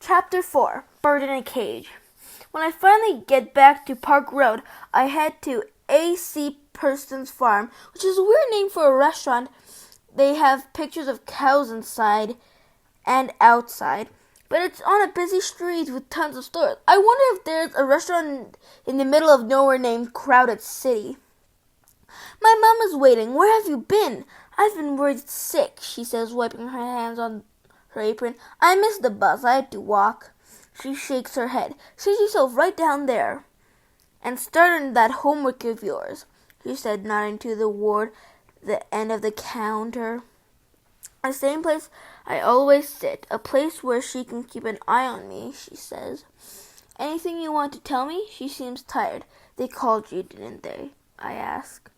Chapter 4, Bird in a Cage. When I finally get back to Park Road, I head to A.C. Person's Farm, which is a weird name for a restaurant. They have pictures of cows inside and outside, but it's on a busy street with tons of stores. I wonder if there's a restaurant in the middle of nowhere named Crowded City. My mom is waiting. Where have you been? I've been worried sick, she says, wiping her hands on her apron. I missed the bus. I had to walk. She shakes her head. Sit yourself right down there and start on that homework of yours, she said, nodding to the ward, the end of the counter. The same place I always sit, a place where she can keep an eye on me, she says. Anything you want to tell me? She seems tired. They called you, didn't they? I ask.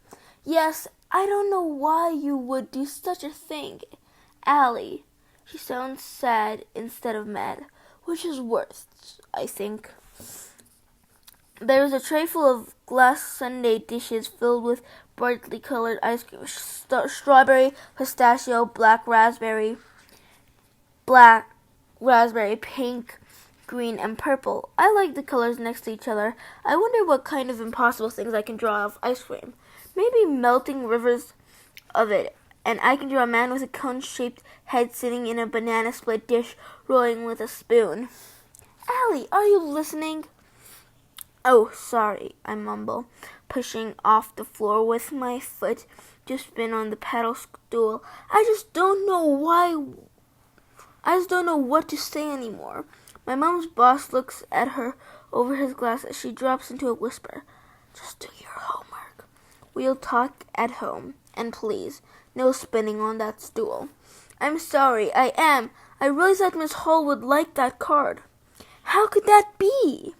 Yes, I don't know why you would do such a thing. Allie. She sounds sad instead of mad, which is worse, I think. There is a tray full of glass sundae dishes filled with brightly colored ice cream. Strawberry, pistachio, black raspberry, pink, green, and purple. I like the colors next to each other. I wonder what kind of impossible things I can draw of ice cream. Maybe melting rivers of it. And I can draw a man with a cone-shaped head sitting in a banana split dish, rolling with a spoon. Allie, are you listening? Oh, sorry, I mumble, pushing off the floor with my foot to spin on the pedal stool. I just don't know what to say anymore. My mom's boss looks at her over his glass as she drops into a whisper. Just do your homework. We'll talk at home. And please, no spinning on that stool. I'm sorry, I am. I really thought Miss Hall would like that card. How could that be?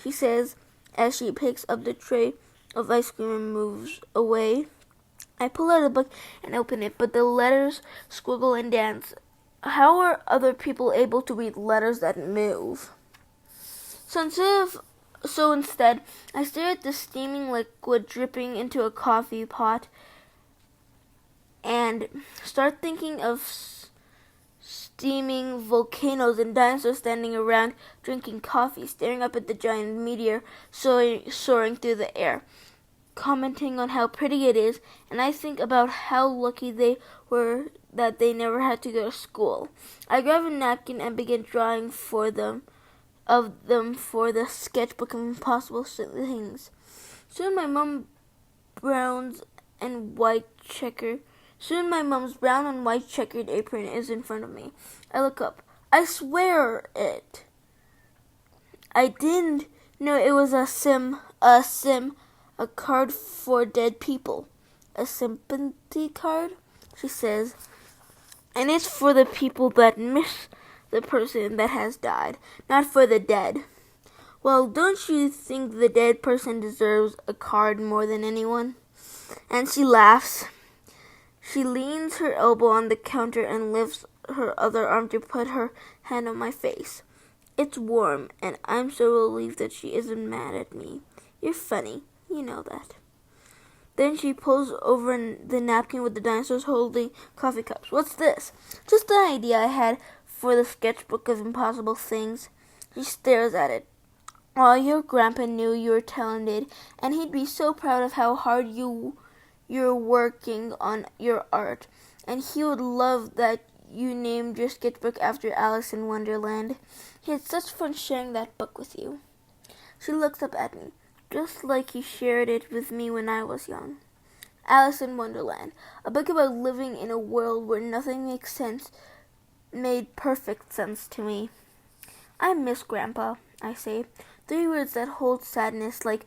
She says as she picks up the tray of ice cream and moves away. I pull out a book and open it, but the letters squiggle and dance. How are other people able to read letters that move? So instead, I stare at the steaming liquid dripping into a coffee pot and start thinking of steaming volcanoes and dinosaurs standing around drinking coffee, staring up at the giant meteor soaring through the air, commenting on how pretty it is, and I think about how lucky they were that they never had to go to school. I grab a napkin and begin drawing for them for the sketchbook of impossible things. Soon my mom's brown and white checkered apron is in front of me. I look up. I swear it. I didn't know it was a card for dead people. A sympathy card, she says. And it's for the people that miss the person that has died, not for the dead. Well, don't you think the dead person deserves a card more than anyone? And she laughs. She leans her elbow on the counter and lifts her other arm to put her hand on my face. It's warm, and I'm so relieved that she isn't mad at me. You're funny, you know that. Then she pulls over the napkin with the dinosaurs holding coffee cups. What's this? Just an idea I had for the sketchbook of impossible things. She stares at it. Oh, your grandpa knew you were talented, and he'd be so proud of how hard you're working on your art, and he would love that you named your sketchbook after Alice in Wonderland. He had such fun sharing that book with you. She looks up at me, just like he shared it with me when I was young. Alice in Wonderland, a book about living in a world where nothing makes sense, made perfect sense to me. I miss Grandpa, I say, 3 words that hold sadness like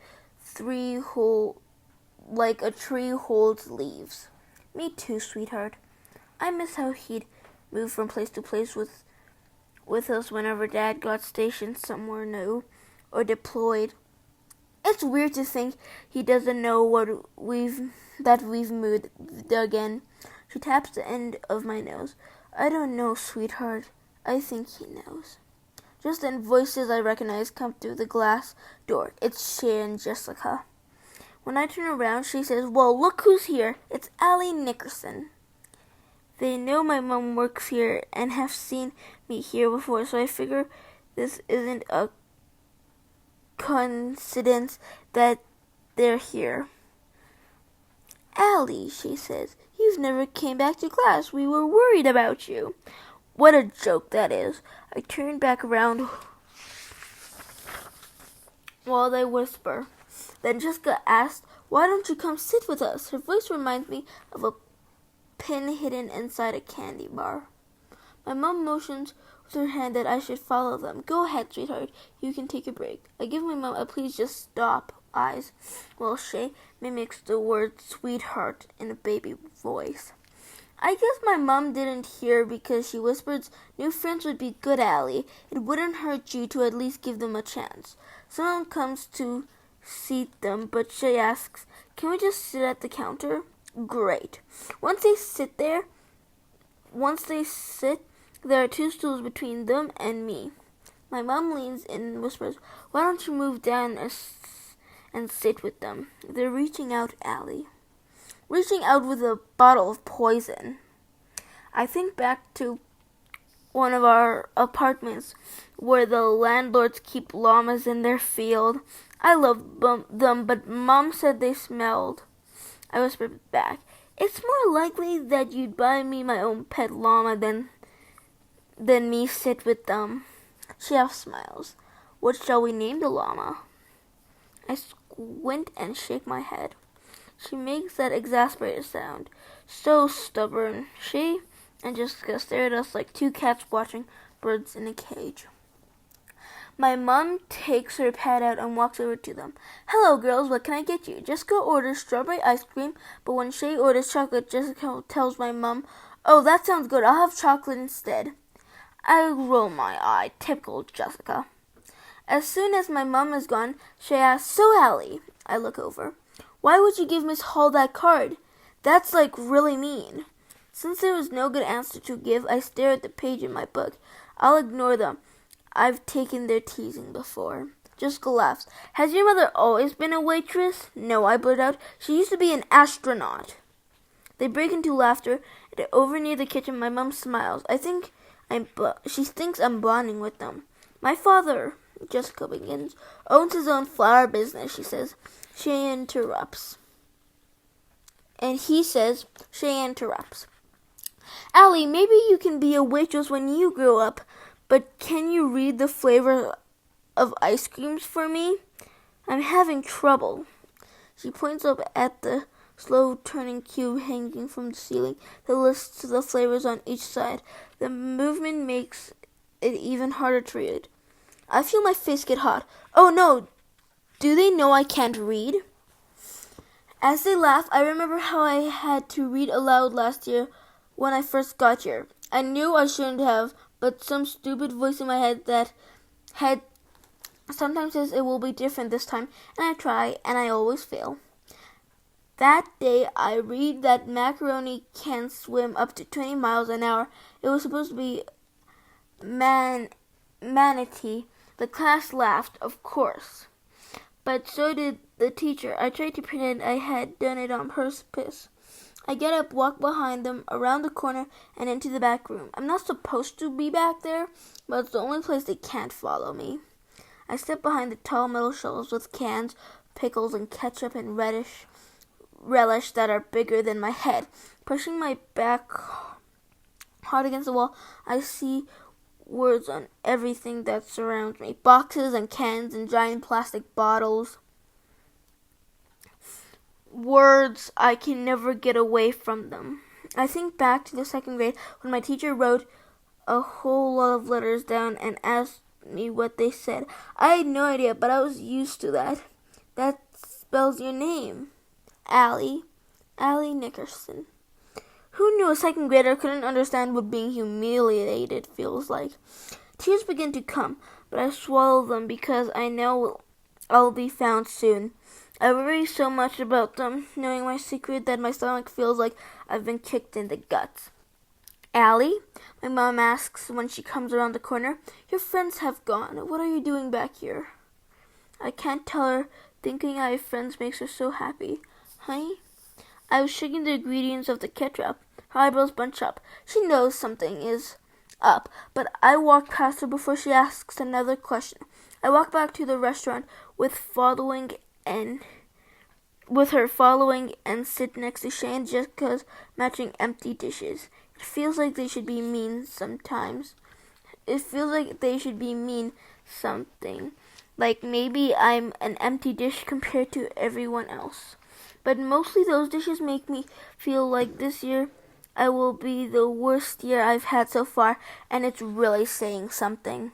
a tree holds leaves. Me too, sweetheart. I miss how he'd move from place to place with us whenever Dad got stationed somewhere new or deployed. It's weird to think he doesn't know that we've moved again. She taps the end of my nose. I don't know, sweetheart. I think he knows. Just then voices I recognize come through the glass door. It's Shay and Jessica. When I turn around, she says, well, look who's here. It's Allie Nickerson. They know my mom works here and have seen me here before, so I figure This isn't a coincidence that they're here. Allie, she says, you've never came back to class. We were worried about you. What a joke that is. I turn back around while they whisper. Then Jessica asked, why don't you come sit with us? Her voice reminds me of a pin hidden inside a candy bar. My mom motions with her hand that I should follow them. Go ahead, sweetheart. You can take a break. I give my mom a please just stop eyes while Shay mimics the word sweetheart in a baby voice. I guess my mom didn't hear because she whispered, new friends would be good, Allie. It wouldn't hurt you to at least give them a chance. Someone comes to seat them, but Shay asks, can we just sit at the counter? Great. Once they sit, there are 2 stools between them and me. My mom leans in and whispers, why don't you move down and sit with them? They're reaching out, Allie. Reaching out with a bottle of poison. I think back to one of our apartments where the landlords keep llamas in their field. I love them, but Mom said they smelled. I whispered back, it's more likely that you'd buy me my own pet llama than me sit with them. She half smiles. What shall we name the llama? I squint and shake my head. She makes that exasperated sound. So stubborn. She and Jessica stare at us like 2 cats watching birds in a cage. My mom takes her pad out and walks over to them. Hello, girls, what can I get you? Jessica orders strawberry ice cream, but when Shay orders chocolate, Jessica tells my mom, oh, that sounds good. I'll have chocolate instead. I roll my eye. Typical Jessica. As soon as my mom is gone, Shay asks, so Allie, I look over. Why would you give Miss Hall that card? That's really mean. Since there was no good answer to give, I stare at the page in my book. I'll ignore them. I've taken their teasing before. Jessica laughs. Has your mother always been a waitress? No, I blurt out. She used to be an astronaut. They break into laughter, and over near the kitchen, my mom smiles. She thinks I'm bonding with them. My father, Jessica begins, owns his own flower business, she says. She interrupts. Allie, maybe you can be a waitress when you grow up, but can you read the flavor of ice creams for me? I'm having trouble. She points up at the slow-turning cube hanging from the ceiling that lists the flavors on each side. The movement makes it even harder to read. I feel my face get hot. Oh no, do they know I can't read? As they laugh, I remember how I had to read aloud last year when I first got here. I knew I shouldn't have, but some stupid voice in my head that had sometimes says it will be different this time, and I try, and I always fail. That day, I read that macaroni can swim up to 20 miles an hour. It was supposed to be manatee. The class laughed, of course. But so did the teacher. I tried to pretend I had done it on purpose. I get up, walk behind them, around the corner, and into the back room. I'm not supposed to be back there, but it's the only place they can't follow me. I step behind the tall metal shelves with cans, pickles, and ketchup and relish that are bigger than my head. Pushing my back hard against the wall, I see words on everything that surrounds me. Boxes and cans and giant plastic bottles. Words I can never get away from them. I think back to the 2nd grade when my teacher wrote a whole lot of letters down and asked me what they said. I had no idea, but I was used to that. That spells your name. Allie Nickerson. Who knew a 2nd grader couldn't understand what being humiliated feels like? Tears begin to come, but I swallow them because I know I'll be found soon. I worry so much about them, knowing my secret that my stomach feels like I've been kicked in the guts. Allie, my mom asks when she comes around the corner, your friends have gone. What are you doing back here? I can't tell her. Thinking I have friends makes her so happy. Honey? I was shaking the ingredients of the ketchup. Her eyebrows bunch up. She knows something is up, but I walk past her before she asks another question. I walk back to the restaurant with her following and sit next to Shay and Jessica's matching empty dishes. It feels like they should be mean sometimes. It feels like they should be mean something. Like maybe I'm an empty dish compared to everyone else. But mostly those dishes make me feel like this year I will be the worst year I've had so far, and it's really saying something.